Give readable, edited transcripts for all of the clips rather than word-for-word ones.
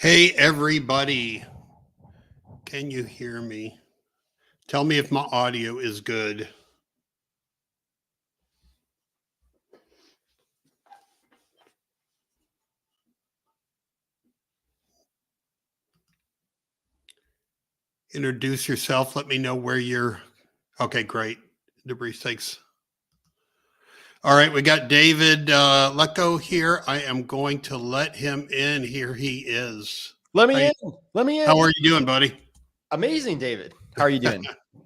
Hey, everybody. Can you hear me? Tell me if my audio is good. Introduce yourself. Let me know where you're. Okay, great. Debris takes. All right, we got David Lecko here. I am going to let him in. Here he is. Let me in. How are you doing, buddy? Amazing, David. How are you doing?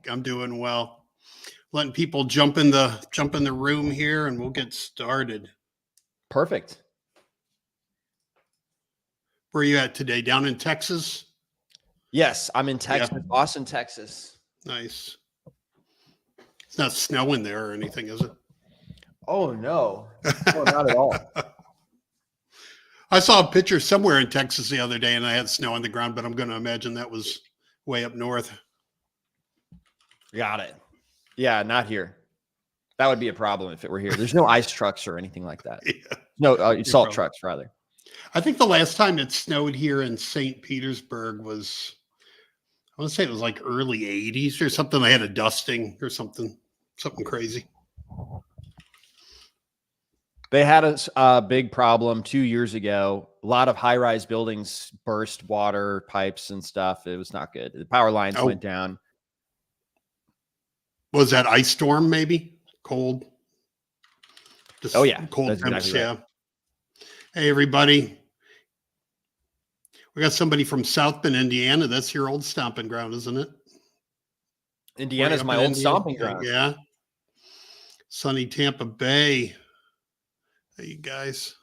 I'm doing well. Letting people jump in the room here, and we'll get started. Perfect. Where are you at today? Down in Texas? Yes, I'm in Texas, Yeah. Austin, Texas. Nice. It's not snowing there or anything, is it? Oh, no. No, not at all. I saw a picture somewhere in Texas the other day and I had snow on the ground, but I'm going to imagine that was way up north. Got it. Yeah, not here. That would be a problem if it were here. There's no ice trucks or anything like that. Yeah. No, salt trucks, rather. I think the last time it snowed here in St. Petersburg was, I want to say it was like early 80s or something. They had a dusting or something crazy. They had a big problem 2 years ago. A lot of high-rise buildings burst water pipes and stuff. It was not good. The power lines went down. Was that ice storm maybe? Cold? Oh, yeah. Cold That's temps, exactly yeah. right. Hey, everybody. We got somebody from South Bend, Indiana. That's your old stomping ground, isn't it? Indiana's my old stomping ground. Yeah. Sunny Tampa Bay. Hey, you guys.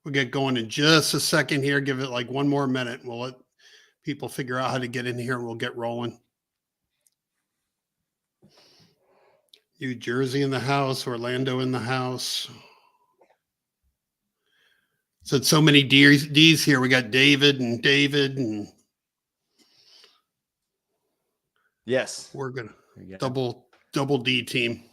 We'll get going in just a second here. Give it like one more minute. We'll let people figure out how to get in here and we'll get rolling. New Jersey in the house, Orlando in the house. So many D's here. We got David and Yes. we're gonna double D team.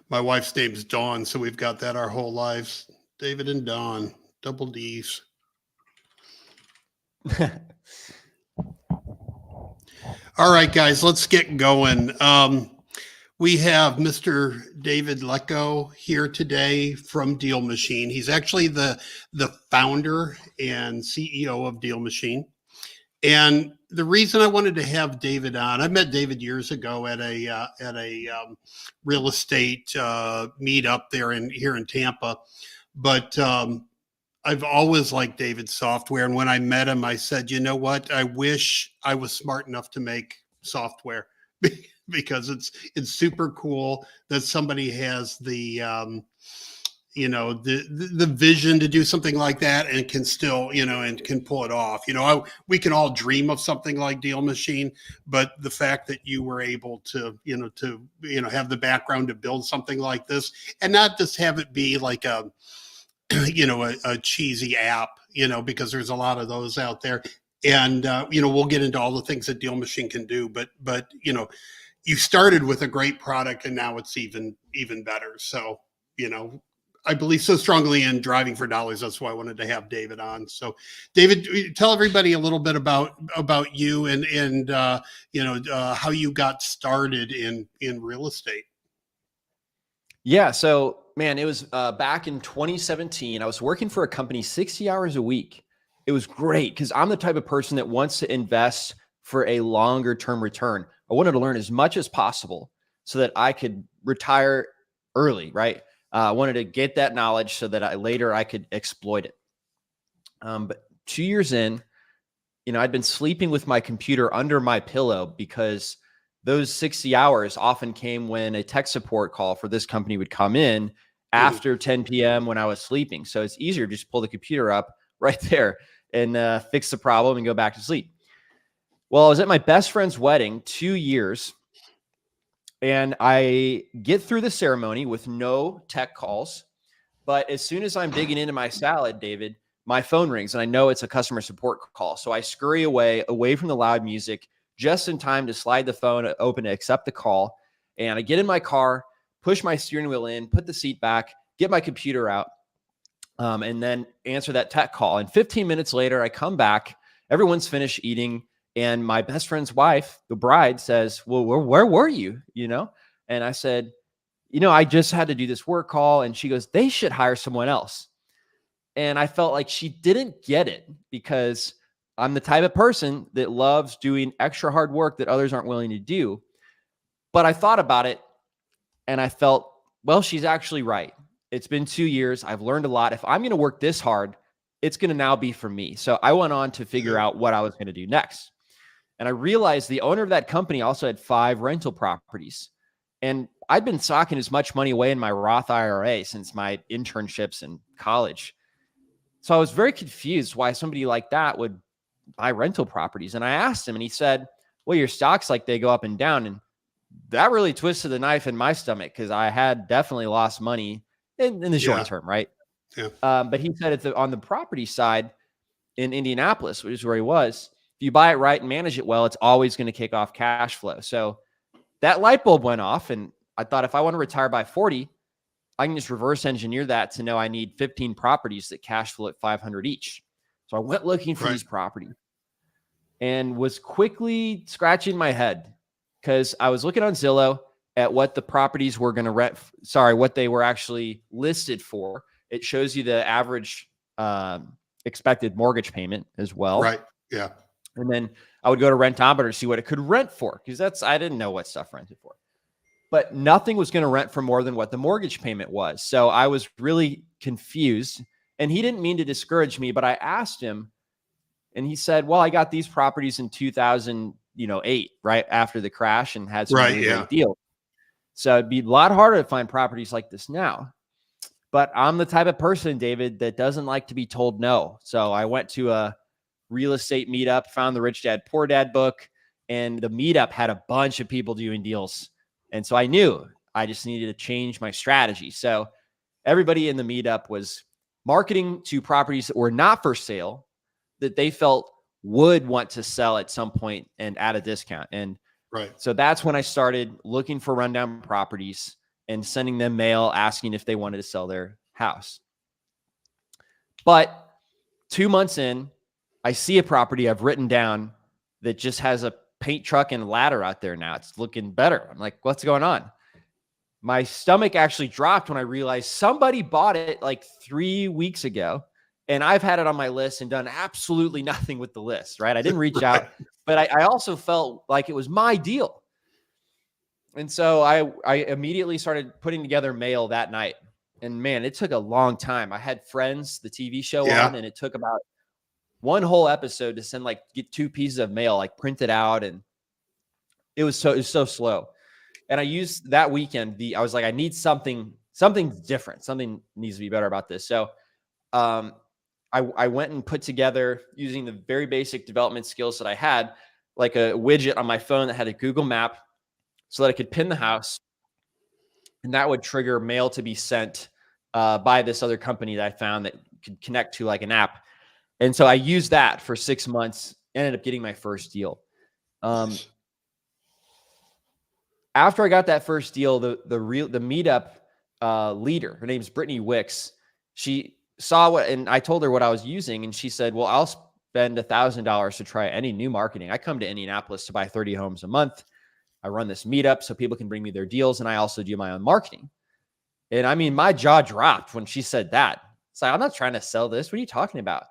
My wife's name's Dawn, so we've got that our whole lives. David and Dawn, double D's. All right, guys, let's get going. We have Mr. David Lecko here today from DealMachine. He's actually the founder and CEO of DealMachine. And the reason I wanted to have David on, I met David years ago at a real estate meetup there here in Tampa, but I've always liked David's software. And when I met him, I said, you know what? I wish I was smart enough to make software because it's super cool that somebody has the the vision to do something like that and can still, and can pull it off. We can all dream of something like DealMachine, but the fact that you were able to have the background to build something like this and not just have it be like a cheesy app, because there's a lot of those out there. And, we'll get into all the things that DealMachine can do, but you started with a great product and now it's even better. So, I believe so strongly in driving for dollars. That's why I wanted to have David on. So, David, tell everybody a little bit about you and how you got started in real estate. Yeah. So, man, it was back in 2017. I was working for a company 60 hours a week. It was great because I'm the type of person that wants to invest for a longer term return. I wanted to learn as much as possible so that I could retire early, right? I wanted to get that knowledge so that later I could exploit it. But 2 years in, I'd been sleeping with my computer under my pillow because those 60 hours often came when a tech support call for this company would come in after 10 p.m. when I was sleeping. So it's easier to just pull the computer up right there and fix the problem and go back to sleep. Well, I was at my best friend's wedding 2 years. And I get through the ceremony with no tech calls. But as soon as I'm digging into my salad, David, my phone rings and I know it's a customer support call. So I scurry away from the loud music just in time to slide the phone open to accept the call. And I get in my car, push my steering wheel in, put the seat back, get my computer out. and then answer that tech call. And 15 minutes later, I come back, everyone's finished eating. And my best friend's wife, the bride, says, well, where were you? And I said, I just had to do this work call. And she goes, they should hire someone else. And I felt like she didn't get it, because I'm the type of person that loves doing extra hard work that others aren't willing to do. But I thought about it and I felt, well, she's actually right. It's been 2 years. I've learned a lot. If I'm going to work this hard, it's going to now be for me. So I went on to figure out what I was going to do next. And I realized the owner of that company also had 5 rental properties. And I'd been socking as much money away in my Roth IRA since my internships in college. So I was very confused why somebody like that would buy rental properties. And I asked him, and he said, well, your stocks, like, they go up and down. And that really twisted the knife in my stomach, because I had definitely lost money in the short term, right? Yeah. But he said on the property side in Indianapolis, which is where he was, if you buy it right and manage it well, it's always going to kick off cash flow. So that light bulb went off, and I thought, if I want to retire by 40, I can just reverse engineer that to know I need 15 properties that cash flow at 500 each. So I went looking for these properties and was quickly scratching my head, because I was looking on Zillow at what the properties were going to what they were actually listed for. It shows you the average expected mortgage payment as well. Right. Yeah. And then I would go to Rentometer to see what it could rent for, because I didn't know what stuff rented for. But nothing was going to rent for more than what the mortgage payment was. So I was really confused. And he didn't mean to discourage me, but I asked him, and he said, well, I got these properties in 2008, right after the crash, and had some really great deals. So it'd be a lot harder to find properties like this now. But I'm the type of person, David, that doesn't like to be told no. So I went to a real estate meetup, found the Rich Dad Poor Dad book, and the meetup had a bunch of people doing deals. And so I knew I just needed to change my strategy. So everybody in the meetup was marketing to properties that were not for sale, that they felt would want to sell at some point and at a discount. And so that's when I started looking for rundown properties and sending them mail asking if they wanted to sell their house. But 2 months in, I see a property I've written down that just has a paint truck and ladder out there now. It's looking better. I'm like, what's going on? My stomach actually dropped when I realized somebody bought it like 3 weeks ago, and I've had it on my list and done absolutely nothing with the list, right? I didn't reach out, but I also felt like it was my deal. And so I immediately started putting together mail that night. And man, it took a long time. I had Friends, the TV show on, and it took about one whole episode to send, get 2 pieces of mail, printed out. And it was so slow. And I used that weekend, I was like, I need something different. Something needs to be better about this. So I went and put together, using the very basic development skills that I had, like a widget on my phone that had a Google map so that I could pin the house. And that would trigger mail to be sent by this other company that I found that could connect to an app. And so I used that for 6 months, ended up getting my first deal. After I got that first deal, the meetup leader, her name's Brittany Wicks, she saw and I told her what I was using, and she said, well, I'll spend $1,000 to try any new marketing. I come to Indianapolis to buy 30 homes a month. I run this meetup so people can bring me their deals, and I also do my own marketing. And I mean, my jaw dropped when she said that. It's like, I'm not trying to sell this. What are you talking about?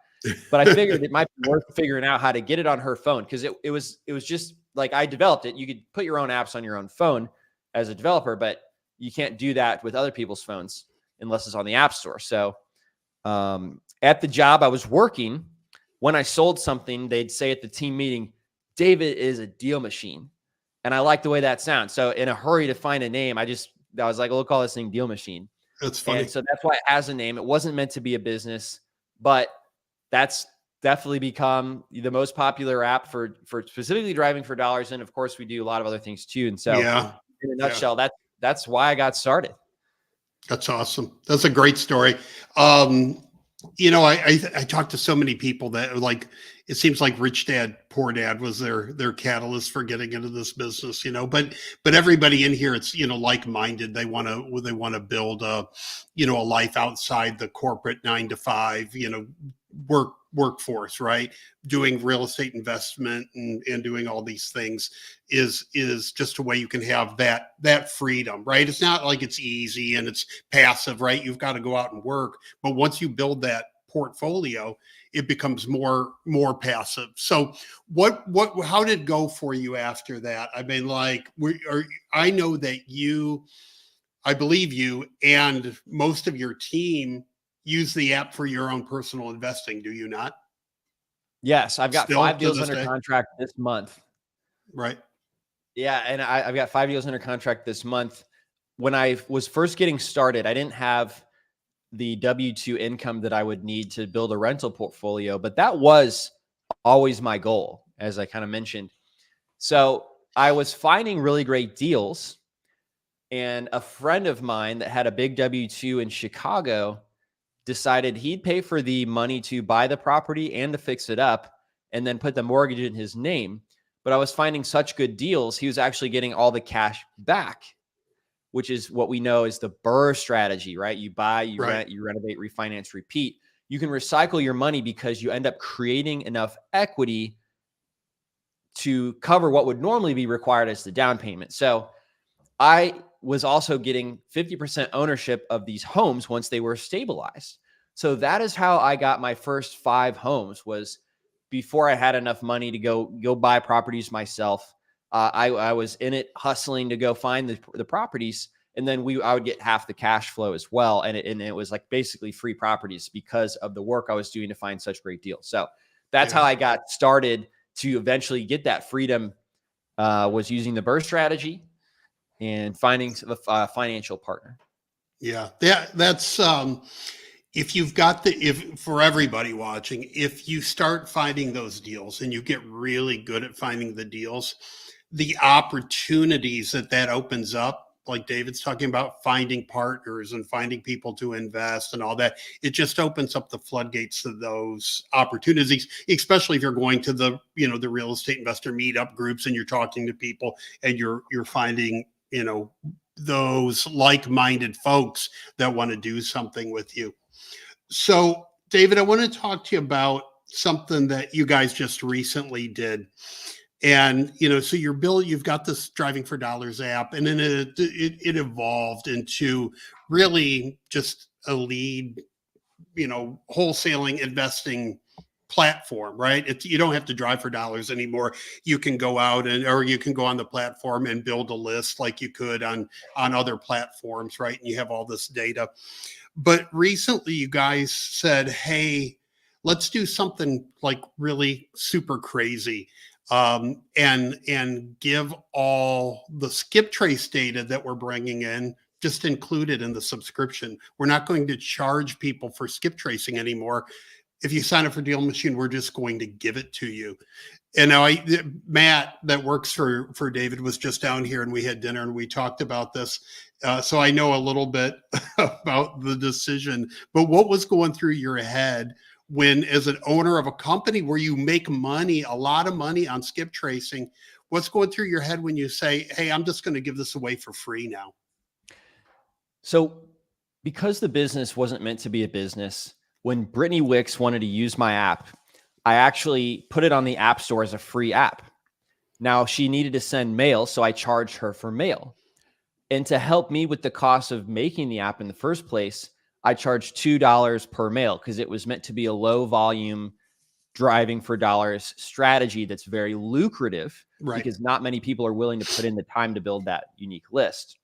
But I figured it might be worth figuring out how to get it on her phone, because it was just like, I developed it. You could put your own apps on your own phone as a developer, but you can't do that with other people's phones unless it's on the App Store. So at the job I was working, when I sold something, they'd say at the team meeting, David is a deal machine. And I like the way that sounds. So in a hurry to find a name, I was like, we'll call this thing Deal Machine. That's funny. And so that's why it has a name. It wasn't meant to be a business, but that's definitely become the most popular app for specifically driving for dollars. And of course, we do a lot of other things too. And so in a nutshell, that's why I got started. That's awesome. That's a great story. I talk to so many people that it seems like Rich Dad Poor Dad was their catalyst for getting into this business, but everybody in here, it's, like-minded. They want to build a life outside the corporate 9 to 5, workforce, right? Doing real estate investment and doing all these things is just a way you can have that freedom, right? It's not like it's easy and it's passive, right? You've got to go out and work, but once you build that portfolio, it becomes more passive. So how did it go for you after that? I mean, I know that I believe you and most of your team use the app for your own personal investing, do you not? Yes, I've got Still 5 to deals this under day? contract this month. Right. Yeah, and I've got 5 deals under contract this month. When I was first getting started, I didn't have the W-2 income that I would need to build a rental portfolio, but that was always my goal, as I kind of mentioned. So I was finding really great deals, and a friend of mine that had a big W-2 in Chicago decided he'd pay for the money to buy the property and to fix it up and then put the mortgage in his name. But I was finding such good deals, he was actually getting all the cash back, which is what we know is the BRRRR strategy, right? You buy, you Right. rent, you renovate, refinance, repeat. You can recycle your money because you end up creating enough equity to cover what would normally be required as the down payment. So I was also getting 50% ownership of these homes once they were stabilized. So that is how I got my first 5 homes, was before I had enough money to go buy properties myself. I was in it hustling to go find the properties, and then I would get half the cash flow as well. And it was like basically free properties because of the work I was doing to find such great deals. So that's how I got started to eventually get that freedom, was using the BRRRR strategy and finding a financial partner. Yeah. That's if for everybody watching, if you start finding those deals and you get really good at finding the deals, the opportunities that opens up, like David's talking about, finding partners and finding people to invest and all that, it just opens up the floodgates to those opportunities, especially if you're going to the real estate investor meetup groups and you're talking to people and you're finding, those like-minded folks that want to do something with you. So, David, I want to talk to you about something that you guys just recently did. And, so you've got this Driving for Dollars app, and then it evolved into really just a lead, wholesaling investing platform, right? You don't have to drive for dollars anymore. You can go out or you can go on the platform and build a list like you could on other platforms, right? And you have all this data. But recently you guys said, hey, let's do something like really super crazy, and give all the skip trace data that we're bringing in just included in the subscription. We're not going to charge people for skip tracing anymore. If you sign up for DealMachine, we're just going to give it to you. And now Matt, that works for David, was just down here and we had dinner and we talked about this. So I know a little bit about the decision, but what was going through your head when, as an owner of a company where you make money, a lot of money on skip tracing, what's going through your head when you say, hey, I'm just going to give this away for free now? So because the business wasn't meant to be a business, when Brittany Wicks wanted to use my app, I actually put it on the App Store as a free app. Now she needed to send mail, so I charged her for mail. And to help me with the cost of making the app in the first place, I charged $2 per mail because it was meant to be a low volume driving for dollars strategy that's very lucrative, Right. because not many people are willing to put in the time to build that unique list.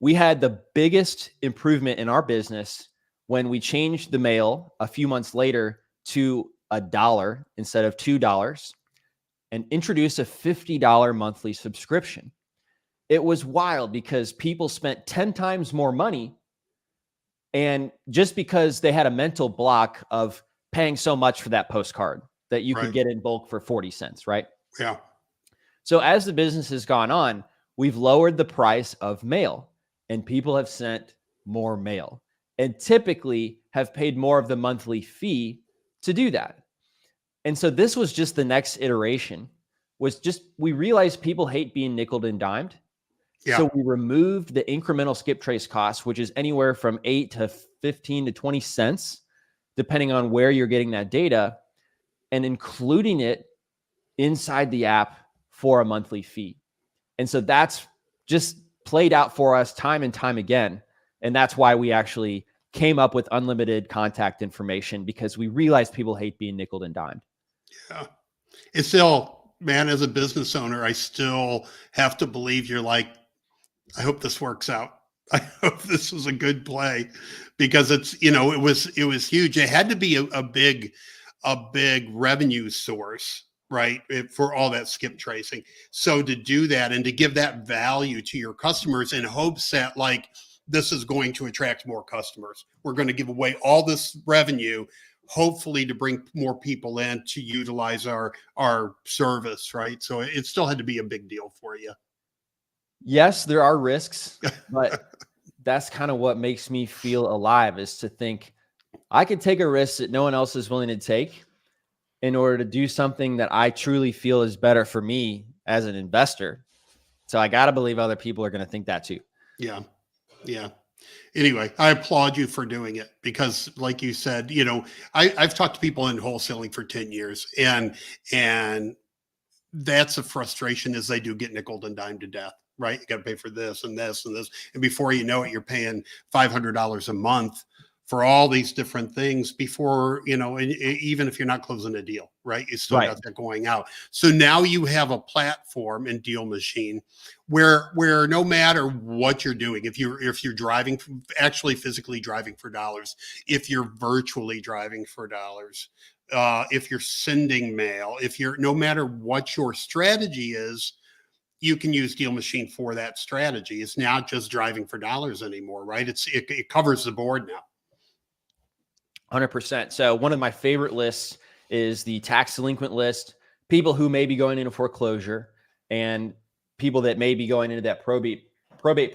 We had the biggest improvement in our business when we changed the mail a few months later to $1 instead of $2 and introduced a $50 monthly subscription. It was wild because people spent 10 times more money, and just because they had a mental block of paying so much for that postcard that you could get in bulk for 40 cents, right? Yeah. So as the business has gone on, we've lowered the price of mail and people have sent more mail and typically have paid more of the monthly fee to do that. And so this was just the next iteration, was just, we realized people hate being nickeled and dimed. Yeah. So we removed the incremental skip trace cost, which is anywhere from 8 to 15 to 20 cents, depending on where you're getting that data, and including it inside the app for a monthly fee. And so that's just played out for us time and time again. And that's why we actually came up with unlimited contact information, because we realized people hate being nickeled and dimed. Yeah. It's still, man, as a business owner, I still have to believe you're like, I hope this works out. I hope this was a good play, because it's, it was huge. It had to be a big revenue source, right? For all that skip tracing. So to do that and to give that value to your customers in hopes that, like, this is going to attract more customers. We're going to give away all this revenue, hopefully to bring more people in to utilize our service, right? So it still had to be a big deal for you. Yes, there are risks, but that's kind of what makes me feel alive, is to think I could take a risk that no one else is willing to take in order to do something that I truly feel is better for me as an investor. So I got to believe other people are going to think that too. Yeah. Yeah. Anyway, I applaud you for doing it, because like you said, I've talked to people in wholesaling for 10 years, and that's a frustration, as they do get nickeled and dimed to death, right? You got to pay for this and this and this. And before you know it, you're paying $500 a month for all these different things before, even if you're not closing a deal, right? You still got that going out. So now you have a platform in DealMachine where no matter what you're doing, if you're driving, actually physically driving for dollars, if you're virtually driving for dollars, if you're sending mail, no matter what your strategy is, you can use DealMachine for that strategy. It's not just driving for dollars anymore, right? It covers the board now. 100%. So one of my favorite lists is the tax delinquent list, people who may be going into foreclosure, and people that may be going into that probate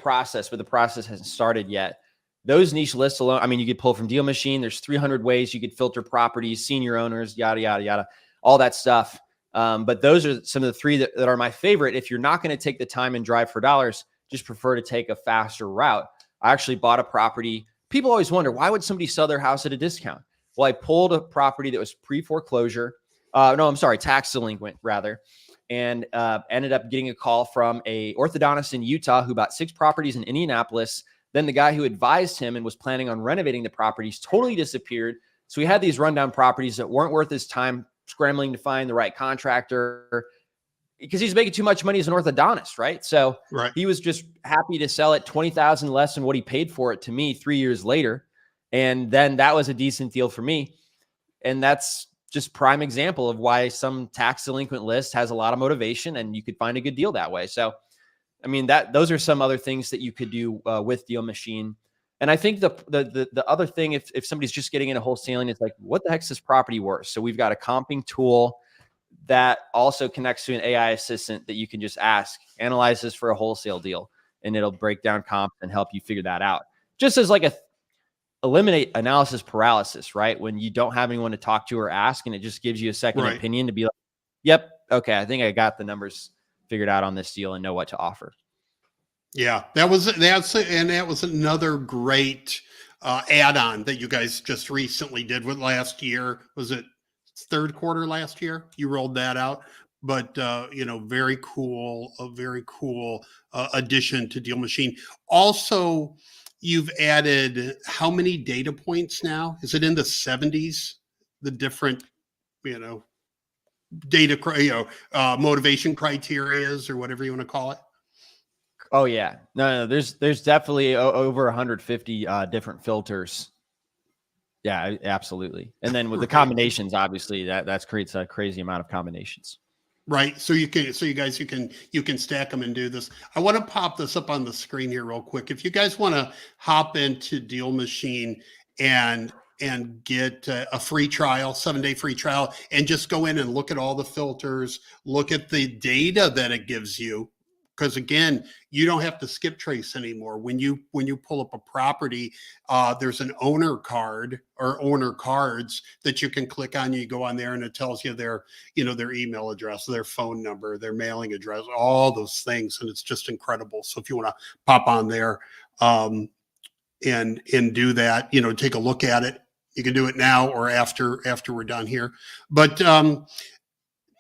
process, but the process hasn't started yet. Those niche lists alone, I mean, you could pull from DealMachine. There's 300 ways you could filter properties, senior owners, yada, yada, yada, all that stuff. But those are some of the three that are my favorite. If you're not going to take the time and drive for dollars, just prefer to take a faster route. I actually bought a property. People always wonder, why would somebody sell their house at a discount? Well, I pulled a property that was pre-foreclosure. Tax delinquent rather. And ended up getting a call from a orthodontist in Utah who bought 6 properties in Indianapolis. Then the guy who advised him and was planning on renovating the properties totally disappeared. So he had these rundown properties that weren't worth his time scrambling to find the right contractor, because he's making too much money as an orthodontist, right? So he was just happy to sell it $20,000 less than what he paid for it to me 3 years later. And then that was a decent deal for me. And that's just prime example of why some tax delinquent list has a lot of motivation, and you could find a good deal that way. So, I mean, those are some other things that you could do with DealMachine. And I think the other thing, if somebody's just getting into wholesaling, it's like, what the heck's this property worth? So we've got a comping tool that also connects to an AI assistant that you can just ask, analyze this for a wholesale deal, and it'll break down comps and help you figure that out. Just as like eliminate analysis paralysis, right? When you don't have anyone to talk to or ask, and it just gives you a second opinion to be like, yep, okay, I think I got the numbers figured out on this deal and know what to offer. Yeah, that was another great add-on that you guys just recently did with last year. Was it third quarter last year? You rolled that out, but very cool, a very cool addition to DealMachine. Also, you've added how many data points now? Is it in the 70s? The different, data, motivation criterias, or whatever you want to call it. Oh yeah, no, there's definitely over 150 different filters. Yeah, absolutely. And then with the combinations, obviously that creates a crazy amount of combinations. Right. So you guys can stack them and do this. I want to pop this up on the screen here real quick. If you guys want to hop into DealMachine and get a free trial, 7-day free trial, and just go in and look at all the filters, look at the data that it gives you, Because again, you don't have to skip trace anymore. When you pull up a property, there's an owner card or owner cards that you can click on. You go on there and it tells you their email address, their phone number, their mailing address, all those things, and it's just incredible. So if you want to pop on there and do that, take a look at it. You can do it now or after we're done here. But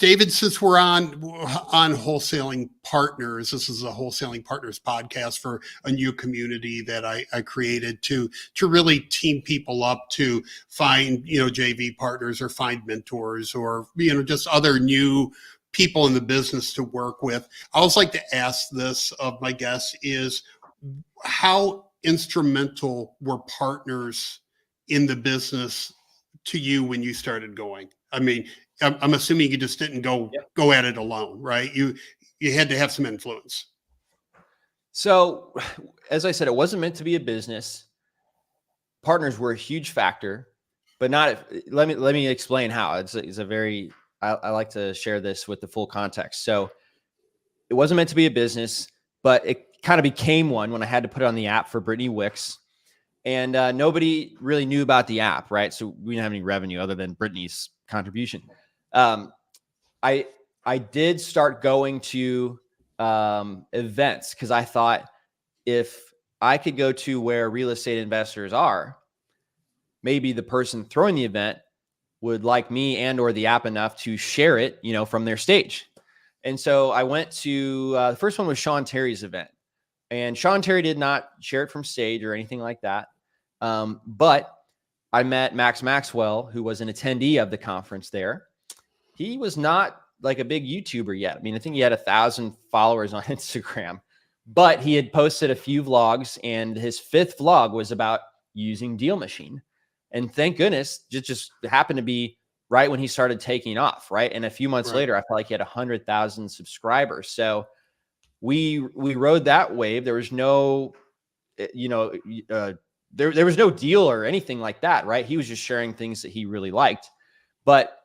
David, since we're on Wholesaling Partners, this is a Wholesaling Partners podcast for a new community that I created to really team people up to find, JV partners or find mentors or, just other new people in the business to work with. I always like to ask this of my guests is how instrumental were partners in the business to you when you started going? I mean, I'm assuming you just didn't go at it alone, right? You had to have some influence. So, as I said, it wasn't meant to be a business. Partners were a huge factor, but not. Let me explain how. It's a very. I like to share this with the full context. So, it wasn't meant to be a business, but it kind of became one when I had to put it on the app for Brittany Wicks. And nobody really knew about the app, right? So we didn't have any revenue other than Brittany's contribution. I did start going to events because I thought if I could go to where real estate investors are, maybe the person throwing the event would like me and or the app enough to share it, from their stage. And so I went to the first one was Sean Terry's event, and Sean Terry did not share it from stage or anything like that. But I met Max Maxwell, who was an attendee of the conference there. He was not like a big YouTuber yet. I mean, I think he had 1,000 followers on Instagram, but he had posted a few vlogs, and his 5th vlog was about using DealMachine. And thank goodness, it just happened to be right when he started taking off, right? And a few months later, I felt like he had 100,000 subscribers. So we rode that wave. There was no, there was no deal or anything like that, right? He was just sharing things that he really liked. But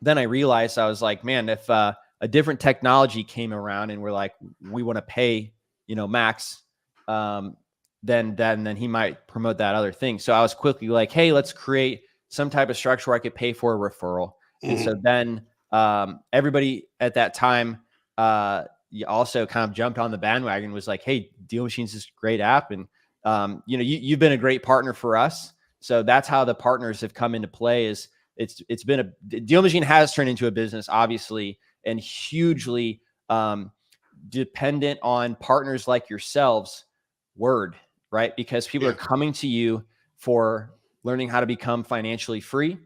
then I realized, I was like, man, if a different technology came around and we're like, we want to pay, Max, then he might promote that other thing. So I was quickly like, hey, let's create some type of structure where I could pay for a referral. Mm-hmm. And so then everybody at that time also kind of jumped on the bandwagon, was like, hey, DealMachine's this great app. And you've been a great partner for us. So that's how the partners have come into play. Is it's been DealMachine has turned into a business, obviously, and hugely dependent on partners like yourselves. Word, right? Because people are coming to you for learning how to become financially free.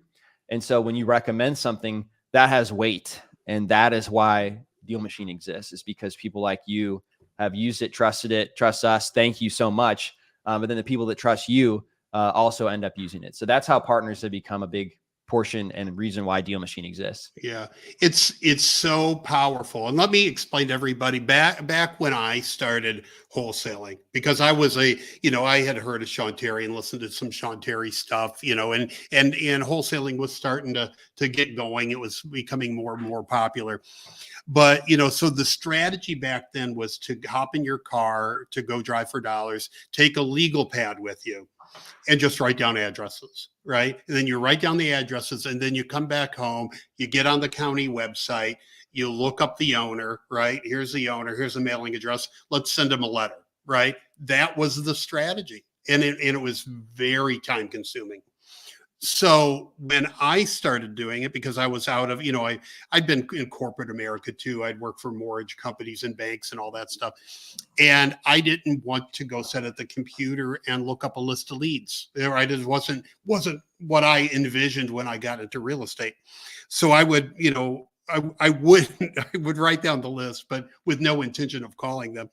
And so when you recommend something, that has weight. And that is why DealMachine exists, is because people like you have used it, trust us. Thank you so much. But then the people that trust you also end up using it. So that's how partners have become a big portion and reason why DealMachine exists. Yeah, it's so powerful. And let me explain to everybody back when I started wholesaling, because I was I had heard of Sean Terry and listened to some Sean Terry stuff, and wholesaling was starting to get going. It was becoming more and more popular. But, so the strategy back then was to hop in your car, to go drive for dollars, take a legal pad with you, and just write down addresses, right? And then you write down the addresses, and then you come back home, you get on the county website, you look up the owner, right? Here's the owner, here's the mailing address. Let's send them a letter, right? That was the strategy. And it was very time consuming. So when I started doing it, because I was out of, I'd been in corporate America too. I'd worked for mortgage companies and banks and all that stuff. And I didn't want to go sit at the computer and look up a list of leads. Right? It wasn't what I envisioned when I got into real estate. So I would, I would write down the list, but with no intention of calling them.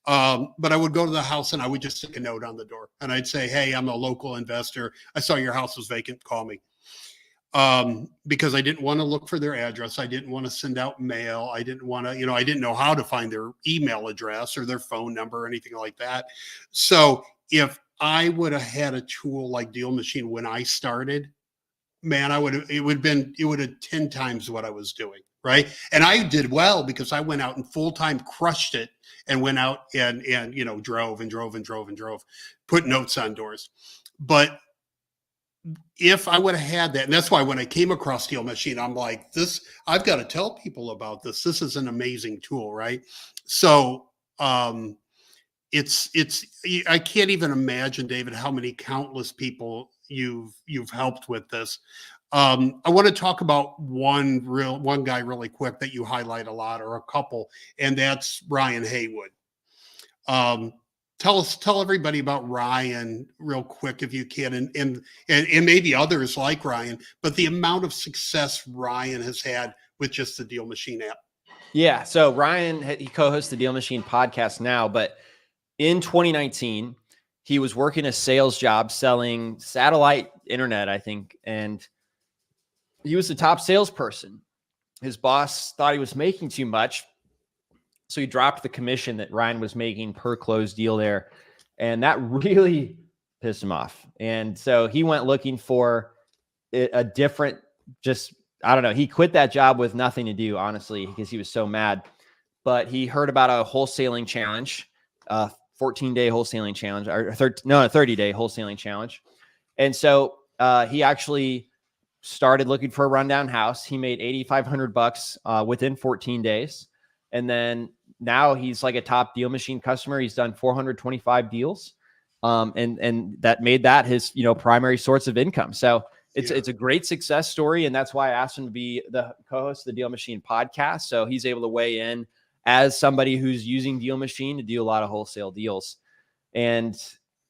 But I would go to the house and I would just stick a note on the door, and I'd say, hey, I'm a local investor. I saw your house was vacant. Call me. Because I didn't want to look for their address. I didn't want to send out mail. I didn't want to, I didn't know how to find their email address or their phone number or anything like that. So if I would have had a tool like DealMachine when I started, man, it would have 10 times what I was doing, right? And I did well because I went out and full-time crushed it and went out and drove, put notes on doors. But if I would have had that, and that's why when I came across DealMachine, I'm like, I've got to tell people about this. This is an amazing tool, right? So it's I can't even imagine, David, how many countless people you've helped with this. I want to talk about one guy really quick that you highlight a lot, or a couple, and that's Ryan Haywood. Tell everybody about Ryan real quick if you can, and maybe others like Ryan, but the amount of success Ryan has had with just the DealMachine app. Yeah. So Ryan, he co-hosts the DealMachine podcast now, but in 2019, he was working a sales job selling satellite internet, I think, and he was the top salesperson. His boss thought he was making too much, so he dropped the commission that Ryan was making per closed deal there. And that really pissed him off. And so he went looking for a different, I don't know. He quit that job with nothing to do, honestly, because he was so mad. But he heard about a wholesaling challenge, 14-day wholesaling challenge, or a 30-day wholesaling challenge. And so he actually started looking for a rundown house. He made $8,500 within 14 days. And then now he's like a top DealMachine customer. He's done 425 deals. And that made that his, primary source of income. So it's a great success story. And that's why I asked him to be the co-host of the DealMachine podcast. So he's able to weigh in as somebody who's using DealMachine to do a lot of wholesale deals. And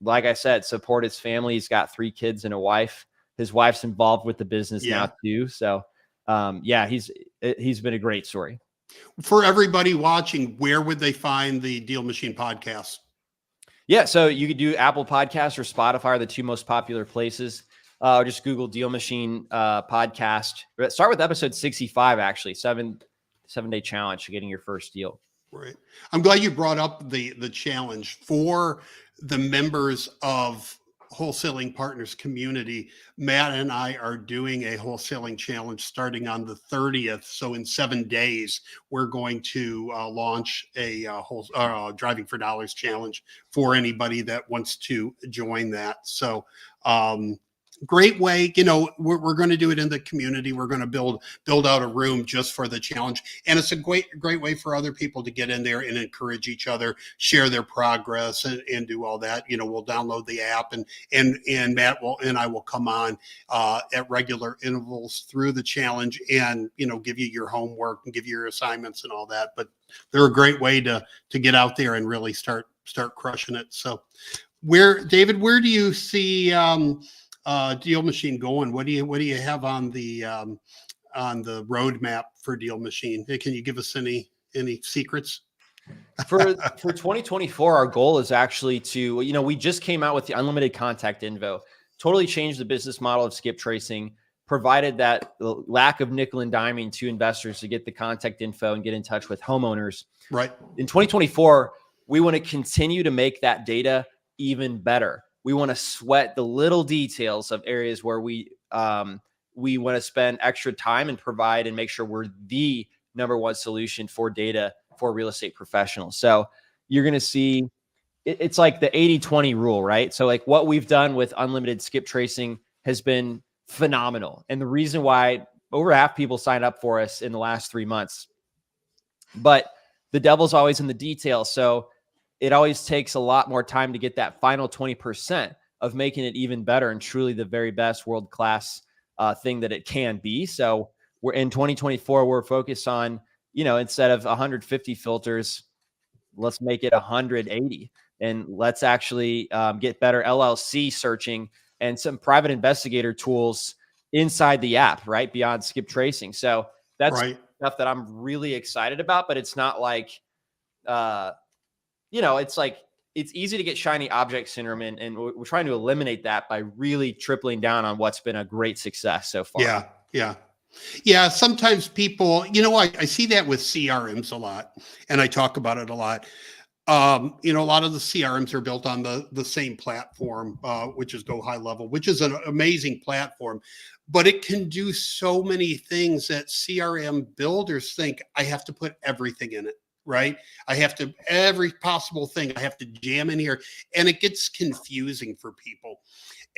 like I said, support his family. He's got 3 kids and a wife. His wife's involved with the business now too. So he's been a great story. For everybody watching, where would they find the DealMachine podcast? Yeah, so you could do Apple Podcasts or Spotify are the 2 most popular places. Or just Google DealMachine podcast. Start with episode 65, actually, 7-day challenge to getting your first deal. Right. I'm glad you brought up the challenge for the members of Wholesaling Partners community. Matt and I are doing a wholesaling challenge starting on the 30th. So in 7 days, we're going to launch a Driving for Dollars challenge for anybody that wants to join that. So great way, we're going to do it in the community. We're going to build out a room just for the challenge. And it's a great way for other people to get in there and encourage each other, share their progress and do all that. We'll download the app and Matt and I will come on at regular intervals through the challenge and, give you your homework and give you your assignments and all that. But they're a great way to get out there and really start crushing it. So David, where do you see, DealMachine going? What do you have on the roadmap for DealMachine? Can you give us any secrets? For 2024, our goal is actually to, we just came out with the unlimited contact info, totally changed the business model of skip tracing, provided that lack of nickel and diming to investors to get the contact info and get in touch with homeowners. Right. In 2024, we want to continue to make that data even better. We want to sweat the little details of areas where we want to spend extra time and provide and make sure we're the number one solution for data for real estate professionals. So you're going to see it's like the 80-20 rule, right? So like what we've done with unlimited skip tracing has been phenomenal. And the reason why over half people signed up for us in the last 3 months, but the devil's always in the details. So it always takes a lot more time to get that final 20% of making it even better and truly the very best world-class thing that it can be. So we're in 2024, we're focused on, instead of 150 filters, let's make it 180. And let's actually get better LLC searching and some private investigator tools inside the app, right? Beyond skip tracing. So that's stuff that I'm really excited about, but it's not like, it's like, it's easy to get shiny object syndrome and we're trying to eliminate that by really tripling down on what's been a great success so far. Yeah. Sometimes people, I see that with CRMs a lot and I talk about it a lot. A lot of the CRMs are built on the same platform, which is Go High Level, which is an amazing platform, but it can do so many things that CRM builders think I have to put everything in it, right? I have to, every possible thing I have to jam in here, and it gets confusing for people.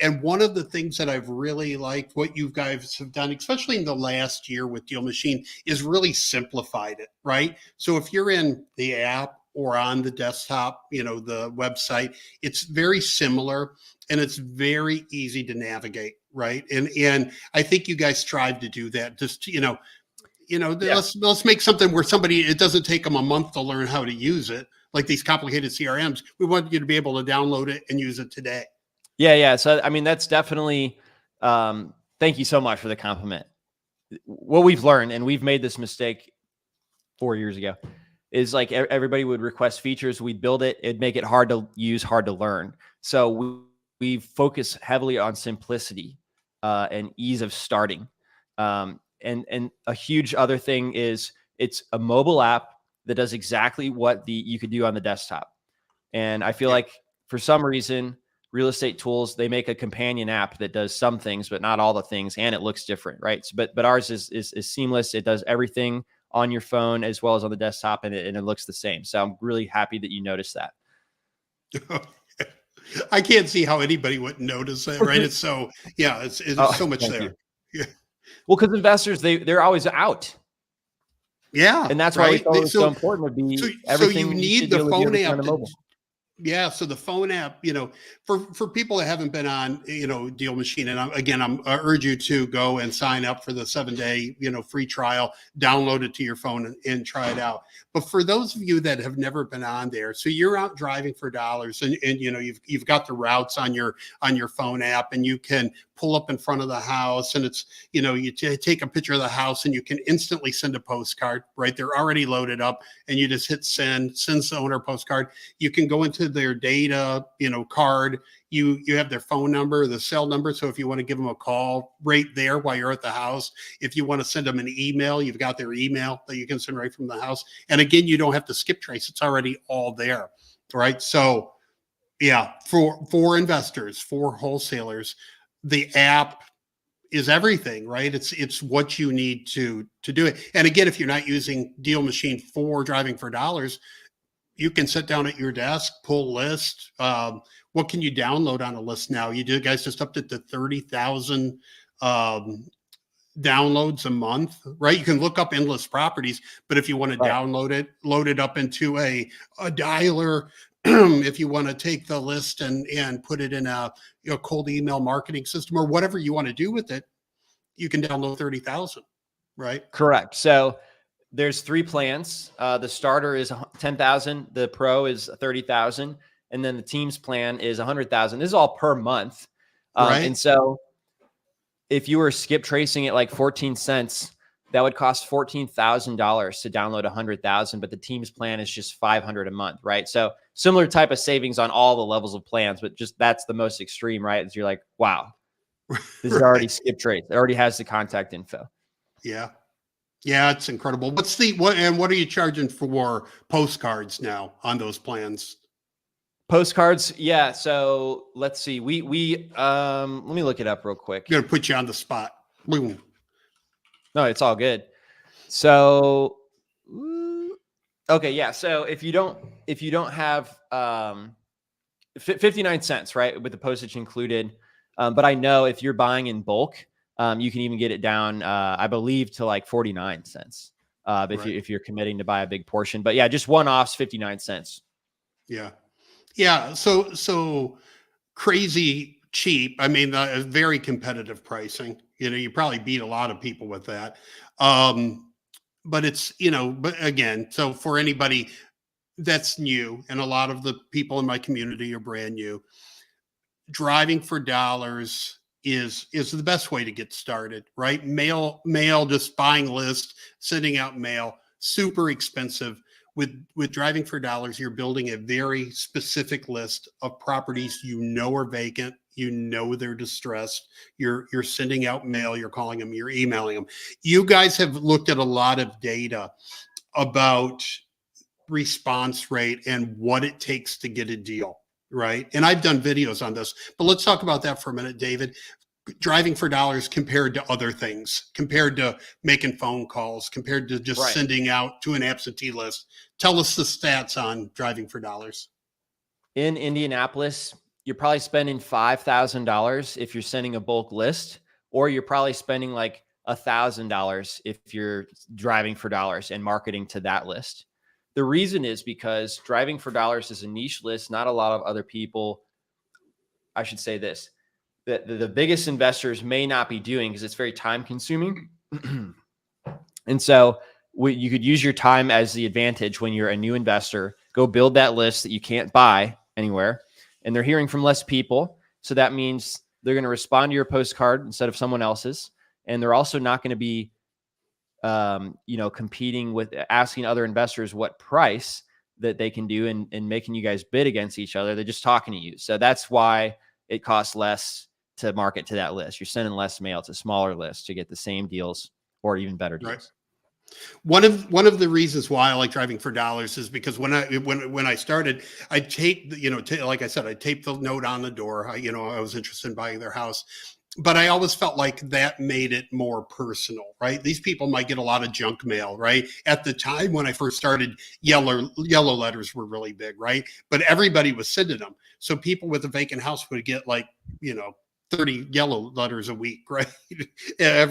And one of the things that I've really liked what you guys have done, especially in the last year with DealMachine, is really simplified it, right? So if you're in the app or on the desktop, the website, it's very similar and it's very easy to navigate, right? And I think you guys strive to do that. Just Yeah. let's make something where it doesn't take them a month to learn how to use it, like these complicated CRMs. We want you to be able to download it and use it today. Yeah. So, I mean, that's definitely, thank you so much for the compliment. What we've learned, and we've made this mistake 4 years ago, is like everybody would request features. We'd build it. It'd make it hard to use, hard to learn. So we focus heavily on simplicity and ease of starting. And a huge other thing is it's a mobile app that does exactly what you could do on the desktop. And I feel like for some reason, real estate tools, they make a companion app that does some things, but not all the things, and it looks different, right? So, but ours is seamless. It does everything on your phone as well as on the desktop, and it looks the same. So I'm really happy that you noticed that. I can't see how anybody wouldn't notice that, right? It's so, it's so much there. Yeah. Well, because investors, they're always out. Yeah. And that's why we thought it was so important to be everything. So you need the phone app Yeah. So the phone app, for people that haven't been on, DealMachine, and I urge you to go and sign up for the 7-day, free trial, download it to your phone and try it out. But for those of you that have never been on there, so you're out driving for dollars and you've got the routes on your phone app, and you can pull up in front of the house, and it's, you take a picture of the house and you can instantly send a postcard, right? They're already loaded up, and you just hit sends the owner a postcard. You can go into their data, card. You have their phone number, the cell number. So if you want to give them a call right there while you're at the house, if you want to send them an email, you've got their email that you can send right from the house. And again, you don't have to skip trace. It's already all there, right? So for investors, for wholesalers, the app is everything, right? It's what you need to do it. And again, if you're not using DealMachine for driving for dollars, you can sit down at your desk, pull list. What can you download on a list now? You guys just upped it to 30,000 downloads a month, right? You can look up endless properties, but if you want to download it, load it up into a dialer. If you want to take the list and put it in a cold email marketing system or whatever you want to do with it, you can download 30,000, right? Correct. So there's 3 plans. The starter is 10,000. The pro is 30,000. And then the team's plan is 100,000. This is all per month. Right. And so if you were skip tracing it like 14 cents, that would cost $14,000 to download 100,000, but the team's plan is just 500 a month, right? So similar type of savings on all the levels of plans, but just that's the most extreme, right? Is you're like, wow, this is already skip trace. It already has the contact info. Yeah. Yeah, it's incredible. What are you charging for postcards now on those plans? Postcards, yeah. So let's see. We let me look it up real quick. I'm gonna put you on the spot. Boom. No, it's all good. So okay, yeah. So if you don't have 59 cents, right, with the postage included. But I know if you're buying in bulk, you can even get it down, I believe, to like 49 cents. If you're committing to buy a big portion, but yeah, just one-offs, 59 cents. Yeah. Yeah. So crazy cheap. I mean, very competitive pricing. You probably beat a lot of people with that. But it's, but again, so for anybody that's new, and a lot of the people in my community are brand new, driving for dollars is the best way to get started, right? Mail, just buying lists, sending out mail, super expensive. With driving for dollars, you're building a very specific list of properties are vacant, they're distressed. You're sending out mail, you're calling them, you're emailing them. You guys have looked at a lot of data about response rate and what it takes to get a deal, right? And I've done videos on this, but let's talk about that for a minute, David. Driving for dollars compared to other things, compared to making phone calls, compared to just Right. sending out to an absentee list. Tell us the stats on driving for dollars. In Indianapolis, you're probably spending $5,000 if you're sending a bulk list, or you're probably spending like $1,000 if you're driving for dollars and marketing to that list. The reason is because driving for dollars is a niche list. Not a lot of other people, I should say this, that the biggest investors may not be doing because it's very time consuming. And so you could use your time as the advantage when you're a new investor. Go build that list that you can't buy anywhere. And they're hearing from less people. So that means they're going to respond to your postcard instead of someone else's. And they're also not going to be, competing with asking other investors what price that they can do and making you guys bid against each other. They're just talking to you. So that's why it costs less to market to that list. You're sending less mail to smaller lists to get the same deals or even better deals. Right. One of the reasons why I like driving for dollars is because when I started, I taped, like I said, I taped the note on the door. I was interested in buying their house, but I always felt like that made it more personal, right? These people might get a lot of junk mail, right? At the time when I first started, yellow letters were really big, right? But everybody was sending them. So people with a vacant house would get 30 yellow letters a week, right?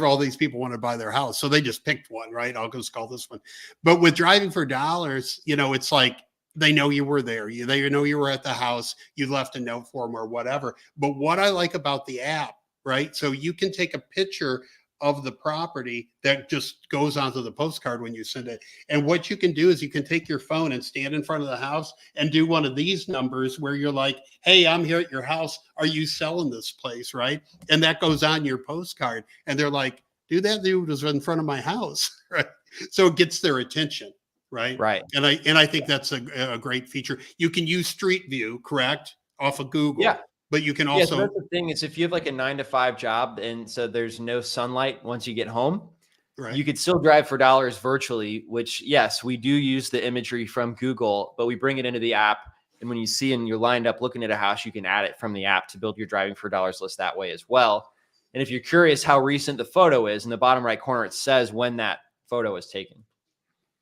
All these people want to buy their house. So they just picked one, right? I'll just call this one. But with driving for dollars, it's like they know you were there. They know you were at the house. You left a note for them or whatever. But what I like about the app, right? So you can take a picture of the property that just goes onto the postcard when you send it. And what you can do is you can take your phone and stand in front of the house and do one of these numbers where you're like, hey, I'm here at your house. Are you selling this place? Right. And that goes on your postcard. And they're like, dude, that dude was in front of my house. Right. So it gets their attention. Right. Right. And I think that's a great feature. You can use Street View, correct? Off of Google. Yeah. But you can So also, that's the thing is if you have like a 9-to-5 job and so there's no sunlight once you get home, right. you could still drive for dollars virtually, which yes, we do use the imagery from Google, but we bring it into the app. And when you see and you're lined up looking at a house, you can add it from the app to build your driving for dollars list that way as well. And if you're curious how recent the photo is, in the bottom right corner, it says when that photo was taken.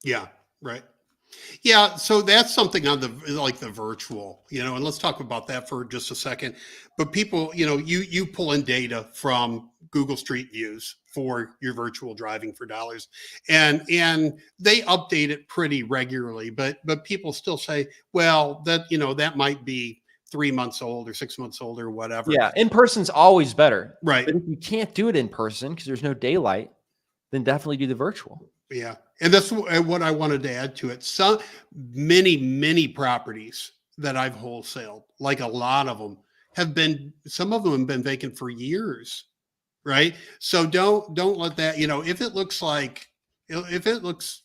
Yeah, right. Yeah, so that's something on the virtual, and let's talk about that for just a second. But people, you pull in data from Google Street Views for your virtual driving for dollars, and they update it pretty regularly. But people still say, well, that might be 3 months old or 6 months old or whatever. Yeah, in person's always better, right? But if you can't do it in person because there's no daylight, then definitely do the virtual. Yeah. And that's what I wanted to add to it. Many properties that I've wholesaled, like a lot of them some of them have been vacant for years. Right. So don't let that, if it looks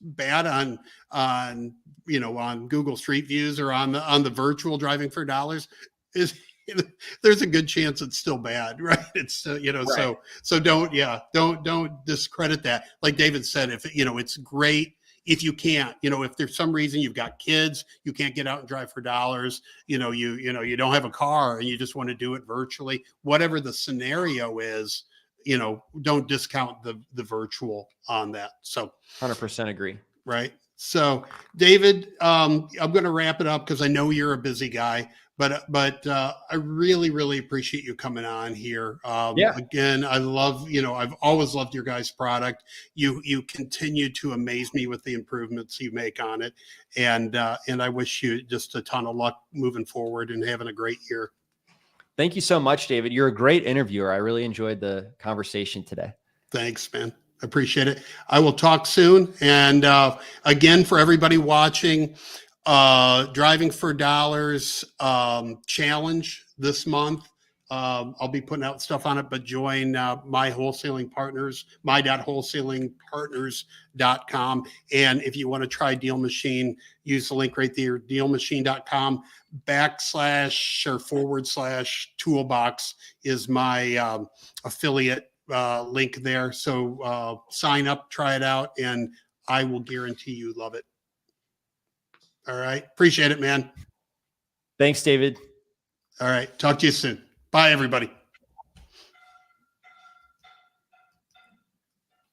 bad on Google Street Views or on the virtual driving for dollars, there's a good chance it's still bad, right? It's right. So don't discredit that. Like David said, if it's great if you can't, if there's some reason you've got kids, you can't get out and drive for dollars, you don't have a car and you just want to do it virtually, whatever the scenario is, don't discount the virtual on that. So 100% agree. Right. So David, I'm going to wrap it up because I know you're a busy guy, but I really appreciate you coming on here. Again, I've always loved your guys' product. You continue to amaze me with the improvements you make on it. And I wish you just a ton of luck moving forward and having a great year. Thank you so much, David. You're a great interviewer. I really enjoyed the conversation today. Thanks, man. Appreciate it. I will talk soon. And again, for everybody watching, Driving for Dollars challenge this month. I'll be putting out stuff on it, but join my wholesaling partners, my.wholesalingpartners.com. And if you want to try DealMachine, use the link right there, dealmachine.com /toolbox is my affiliate link there. So sign up, try it out, and I will guarantee you love it. All right. Appreciate it, man. Thanks, David. All right. Talk to you soon. Bye, everybody.